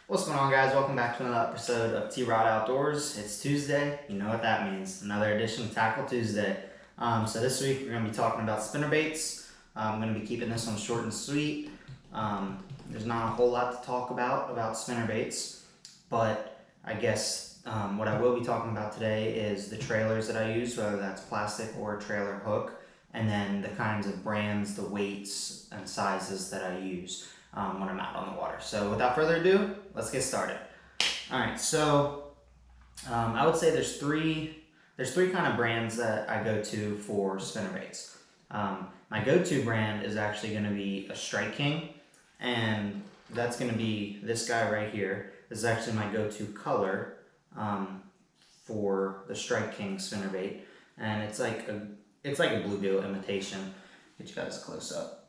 What's going on, guys? Welcome back to another episode of T-Rod Outdoors. It's Tuesday. You know what that means. Another edition of Tackle Tuesday. So this week we're going to be talking about spinnerbaits. I'm going to be keeping this one short and sweet. There's not a whole lot to talk about spinnerbaits, but I guess what I will be talking about today is the trailers that I use, whether that's plastic or a trailer hook, and then the kinds of brands, the weights, and sizes that I use when I'm out on the water. So without further ado, let's get started. All right, so I would say there's three kind of brands that I go to for spinnerbaits. My go-to brand is actually going to be a Strike King, and that's going to be this guy right here. This is actually my go-to color for the Strike King spinnerbait, and it's like a bluegill imitation. Get you guys close up.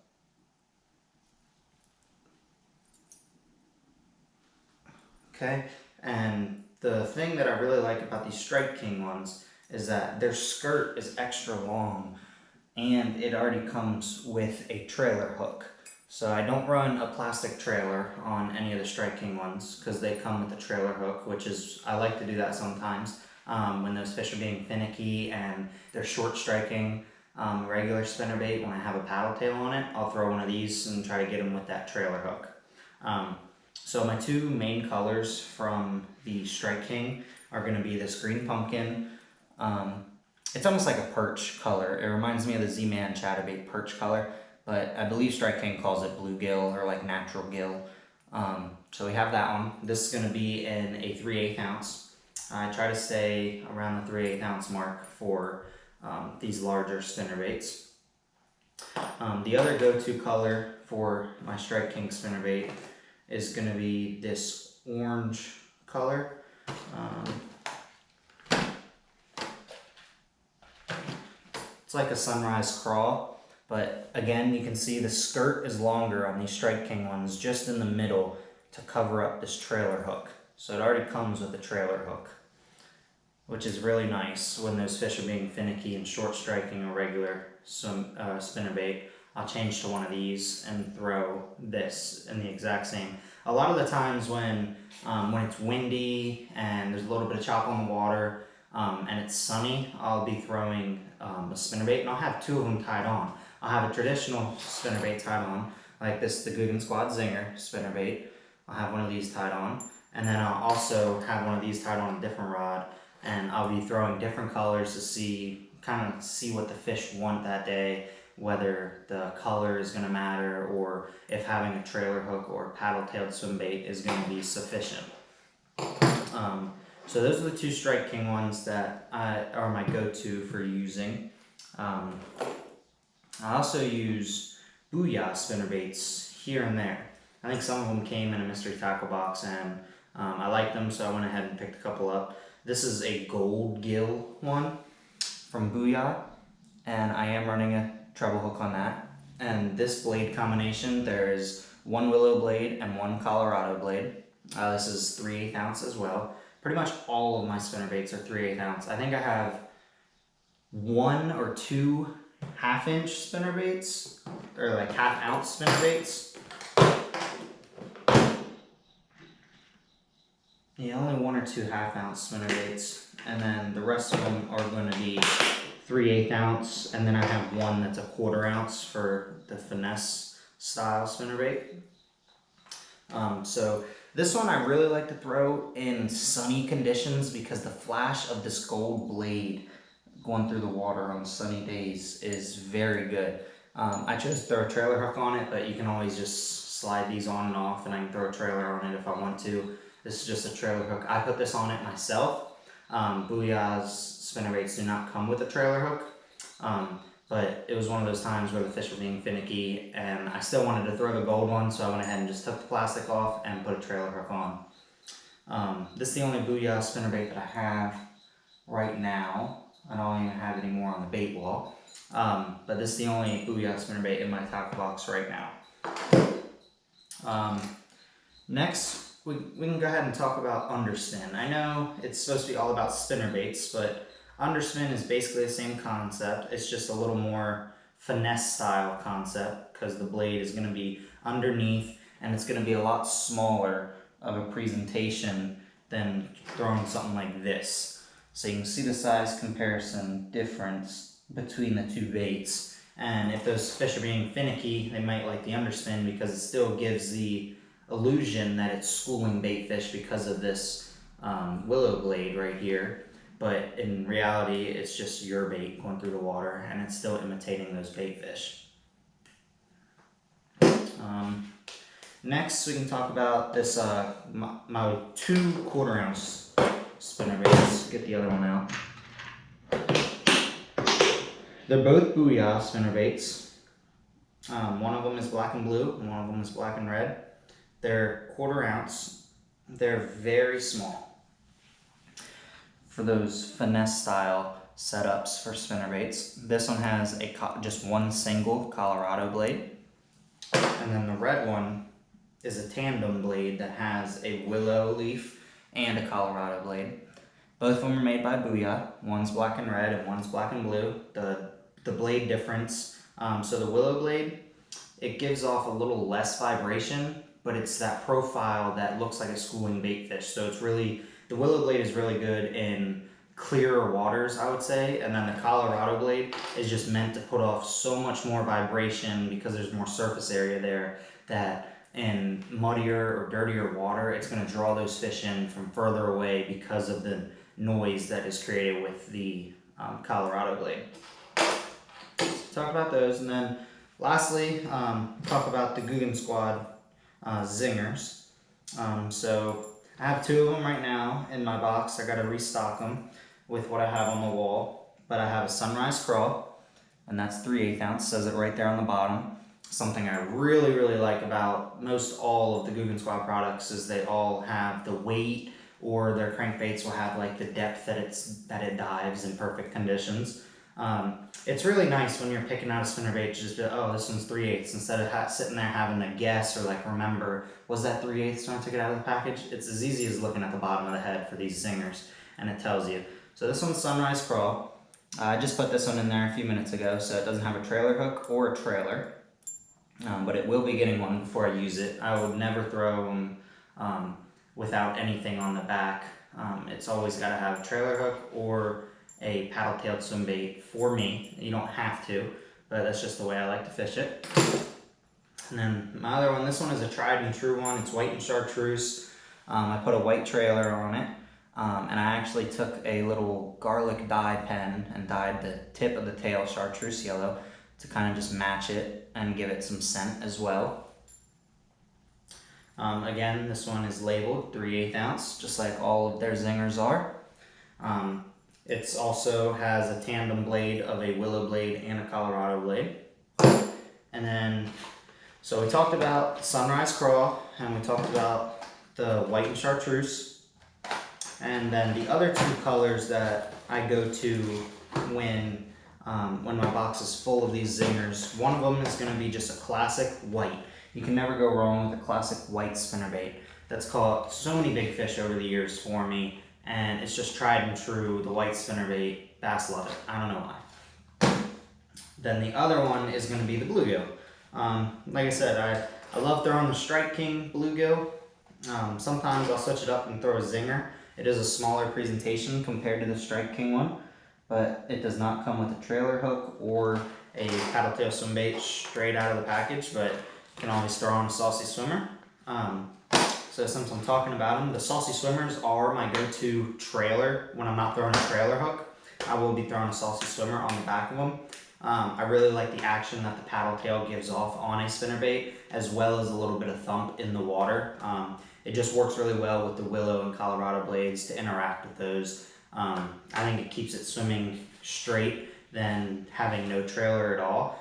Okay, and the thing that I really like about these Strike King ones is that their skirt is extra long and it already comes with a trailer hook. So I don't run a plastic trailer on any of the Strike King ones because they come with a trailer hook, which is, I like to do that sometimes when those fish are being finicky and they're short striking regular spinnerbait. When I have a paddle tail on it, I'll throw one of these and try to get them with that trailer hook. So my two main colors from the Strike King are going to be this green pumpkin. It's almost like a perch color. It reminds me of the Z-Man chatterbait perch color, but I believe Strike King calls it bluegill or like natural gill. So we have that one. This is going to be in a 3/8 ounce. I try to stay around the 3/8 ounce mark for these larger spinnerbaits. The other go-to color for my Strike King spinnerbait is going to be this orange color. It's like a sunrise crawl, but again, you can see the skirt is longer on these Strike King ones, just in the middle to cover up this trailer hook. So it already comes with a trailer hook, which is really nice when those fish are being finicky and short striking a regular spinnerbait. I'll change to one of these and throw this in the exact same. A lot of the times when it's windy and there's a little bit of chop on the water and it's sunny, I'll be throwing a spinnerbait, and I'll have two of them tied on. I'll have a traditional spinnerbait tied on, like this, the Guggen Squad Zinger spinnerbait. I'll have one of these tied on, and then I'll also have one of these tied on a different rod, and I'll be throwing different colors to kind of see what the fish want that day, whether the color is going to matter or if having a trailer hook or paddle-tailed swim bait is going to be sufficient. So those are the two Strike King ones that are my go-to for using. I also use Booyah spinnerbaits here and there. I think some of them came in a mystery tackle box, and I liked them, so I went ahead and picked a couple up. This is a gold gill one from Booyah, and I am running a treble hook on that. And this blade combination, there is one willow blade and one Colorado blade. This is 3/8 ounce as well. Pretty much all of my spinnerbaits are 3/8 ounce. I think I have one or two 1/2 inch spinnerbaits, or like 1/2 ounce spinnerbaits. Yeah, only one or two 1/2 ounce spinnerbaits, and then the rest of them are going to be 3/8 ounce, and then I have one that's a 1/4 ounce for the finesse style spinnerbait. So this one I really like to throw in sunny conditions because the flash of this gold blade going through the water on sunny days is very good. I chose to throw a trailer hook on it, but you can always just slide these on and off, and I can throw a trailer on it if I want to. This is just a trailer hook. I put this on it myself. Booyah's spinnerbaits do not come with a trailer hook, but it was one of those times where the fish were being finicky and I still wanted to throw the gold one, so I went ahead and just took the plastic off and put a trailer hook on. This is the only Booyah spinnerbait that I have right now. I don't even have any more on the bait wall. But this is the only Booyah spinnerbait in my tackle box right now. Next, we can go ahead and talk about underspin. I know it's supposed to be all about spinnerbaits, but underspin is basically the same concept. It's just a little more finesse style concept because the blade is going to be underneath and it's going to be a lot smaller of a presentation than throwing something like this. So you can see the size comparison difference between the two baits. And if those fish are being finicky, they might like the underspin because it still gives the illusion that it's schooling bait fish because of this willow blade right here. But in reality, it's just your bait going through the water and it's still imitating those bait fish. Next, we can talk about this, my 2 1/4 ounce spinnerbaits. Get the other one out. They're both Booyah spinnerbaits. One of them is black and blue, and one of them is black and red. They're 1/4 ounce. They're very small. For those finesse style setups for spinnerbaits, this one has just one single Colorado blade. And then the red one is a tandem blade that has a willow leaf and a Colorado blade. Both of them are made by Booyah. One's black and red and one's black and blue. The blade difference, so the willow blade, it gives off a little less vibration, but it's that profile that looks like a schooling bait fish. So it's really, the willow blade is really good in clearer waters, I would say, and then the Colorado blade is just meant to put off so much more vibration because there's more surface area there that in muddier or dirtier water, it's going to draw those fish in from further away because of the noise that is created with the Colorado blade. So talk about those, and then lastly, talk about the Guggen Squad zingers. So I have 2 of them right now in my box. I got to restock them with what I have on the wall, but I have a Sunrise Crawl, and that's 3/8 ounce. Says it right there on the bottom. Something I really like about most all of the Guggen Squad products is they all have the weight, or their crankbaits will have like the depth that it dives in perfect conditions. It's really nice when you're picking out a spinnerbait to just be like, oh, this one's 3/8, instead of sitting there having to guess or like remember, was that 3/8 when I took it out of the package? It's as easy as looking at the bottom of the head for these zingers, and it tells you. So this one's Sunrise Crawl. I just put this one in there a few minutes ago, so it doesn't have a trailer hook or a trailer. But it will be getting one before I use it. I would never throw them without anything on the back. It's always got to have a trailer hook or a paddle-tailed swim bait for me. You don't have to, but that's just the way I like to fish it. And then my other one, this one is a tried and true one. It's white and chartreuse. I put a white trailer on it, and I actually took a little garlic dye pen and dyed the tip of the tail chartreuse yellow to kind of just match it and give it some scent as well. Again, this one is labeled 3/8 ounce, just like all of their zingers are. It also has a tandem blade of a willow blade and a Colorado blade. And then, so we talked about Sunrise Crawl, and we talked about the white and chartreuse. And then the other 2 colors that I go to when my box is full of these zingers, one of them is going to be just a classic white. You can never go wrong with a classic white spinnerbait. That's caught so many big fish over the years for me, and it's just tried and true, the white spinnerbait. Bass love it. I don't know why. Then the other one is going to be the bluegill. Like I said, I love throwing the Strike King bluegill. Sometimes I'll switch it up and throw a zinger. It is a smaller presentation compared to the Strike King one, but it does not come with a trailer hook or a paddle tail swim bait straight out of the package, but you can always throw on a Saucy Swimmer. So since I'm talking about them, the Saucy Swimmers are my go-to trailer. When I'm not throwing a trailer hook, I will be throwing a Saucy Swimmer on the back of them. I really like the action that the paddle tail gives off on a spinnerbait, as well as a little bit of thump in the water. It just works really well with the willow and Colorado blades to interact with those. I think it keeps it swimming straight than having no trailer at all.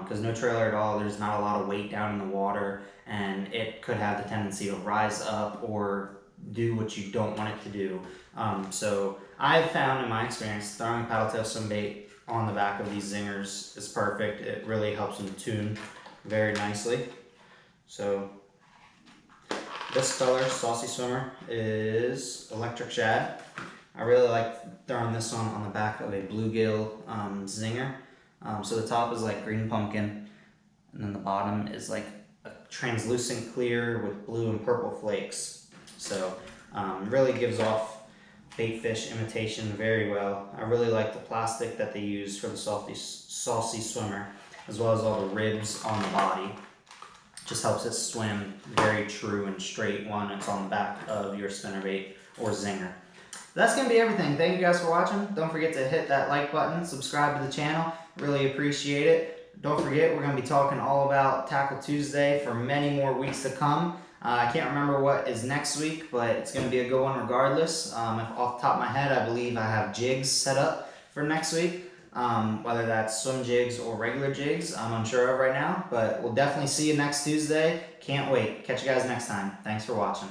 Because no trailer at all, there's not a lot of weight down in the water, and it could have the tendency to rise up or do what you don't want it to do. So I've found in my experience throwing a paddle tail swim bait on the back of these zingers is perfect. It really helps them tune very nicely. So this color, Saucy Swimmer, is Electric Shad. I really like throwing this one on the back of a bluegill zinger. So the top is like green pumpkin, and then the bottom is like a translucent clear with blue and purple flakes. So really gives off bait fish imitation very well. I really like the plastic that they use for the Saucy Swimmer, as well as all the ribs on the body. Just helps it swim very true and straight when it's on the back of your spinnerbait or zinger. That's going to be everything. Thank you guys for watching. Don't forget to hit that like button, subscribe to the channel. Really appreciate it. Don't forget, we're going to be talking all about Tackle Tuesday for many more weeks to come. I can't remember what is next week, but it's going to be a good one regardless. Off the top of my head, I believe I have jigs set up for next week. Whether that's swim jigs or regular jigs, I'm unsure of right now, but we'll definitely see you next Tuesday. Can't wait. Catch you guys next time. Thanks for watching.